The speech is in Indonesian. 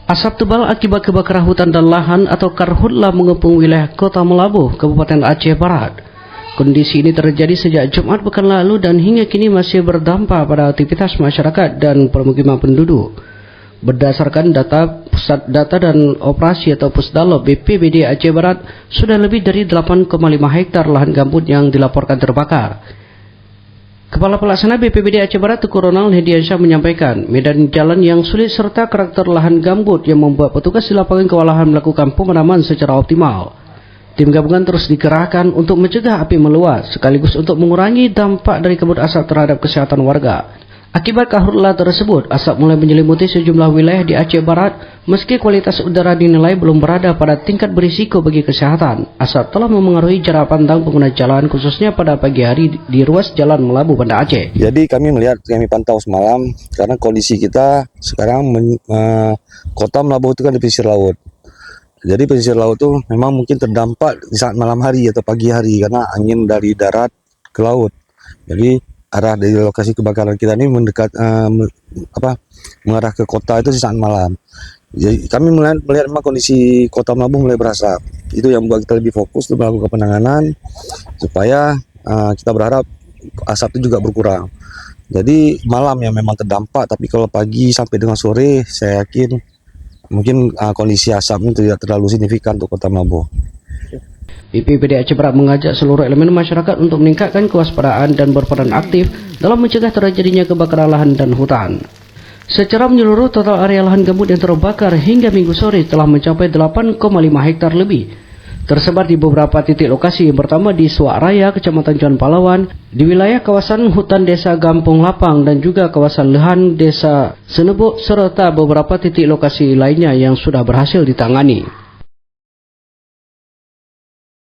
Asap tebal akibat kebakaran hutan dan lahan atau karhutla mengepung wilayah Kota Melabuh, Kabupaten Aceh Barat. Kondisi ini terjadi sejak Jumat pekan lalu dan hingga kini masih berdampak pada aktivitas masyarakat dan permukiman penduduk. Berdasarkan data Pusat Data dan Operasi atau Pusdalo BPBD Aceh Barat, sudah lebih dari 8,5 hektar lahan gambut yang dilaporkan terbakar. Kepala Pelaksana BPBD Aceh Barat Tuku Ronald Hediansyah menyampaikan, medan jalan yang sulit serta karakter lahan gambut yang membuat petugas di lapangan kewalahan melakukan pemadaman secara optimal. Tim gabungan terus dikerahkan untuk mencegah api meluas, sekaligus untuk mengurangi dampak dari kabut asap terhadap kesehatan warga. Akibat karhutla tersebut, asap mulai menyelimuti sejumlah wilayah di Aceh Barat, meski kualitas udara dinilai belum berada pada tingkat berisiko bagi kesehatan. Asap telah memengaruhi jarak pandang pengguna jalan, khususnya pada pagi hari di ruas jalan Melabuh Banda Aceh. Jadi kami pantau semalam, karena kondisi kita sekarang Kota Melabuh itu kan di pesisir laut. Jadi pesisir laut itu memang mungkin terdampak di saat malam hari atau pagi hari karena angin dari darat ke laut. Jadi arah dari lokasi kebakaran kita ini mengarah ke kota itu di saat malam. Jadi kami melihat memang kondisi Kota Melabuh mulai berasap. Itu yang membuat kita lebih fokus untuk melakukan penanganan supaya kita berharap asap itu juga berkurang. Jadi malam yang memang terdampak, tapi kalau pagi sampai dengan sore saya yakin mungkin kondisi asap itu tidak terlalu signifikan untuk Kota Melabuh. BPBD Aceh Barat mengajak seluruh elemen masyarakat untuk meningkatkan kewaspadaan dan berperan aktif dalam mencegah terjadinya kebakaran lahan dan hutan. Secara menyeluruh, total area lahan gambut yang terbakar hingga Minggu sore telah mencapai 8,5 hektar lebih. Tersebar di beberapa titik lokasi, yang pertama di Suak Raya, Kecamatan Juan Palawan, di wilayah kawasan hutan Desa Gampung Lapang dan juga kawasan Lehan Desa Senebuk, serta beberapa titik lokasi lainnya yang sudah berhasil ditangani.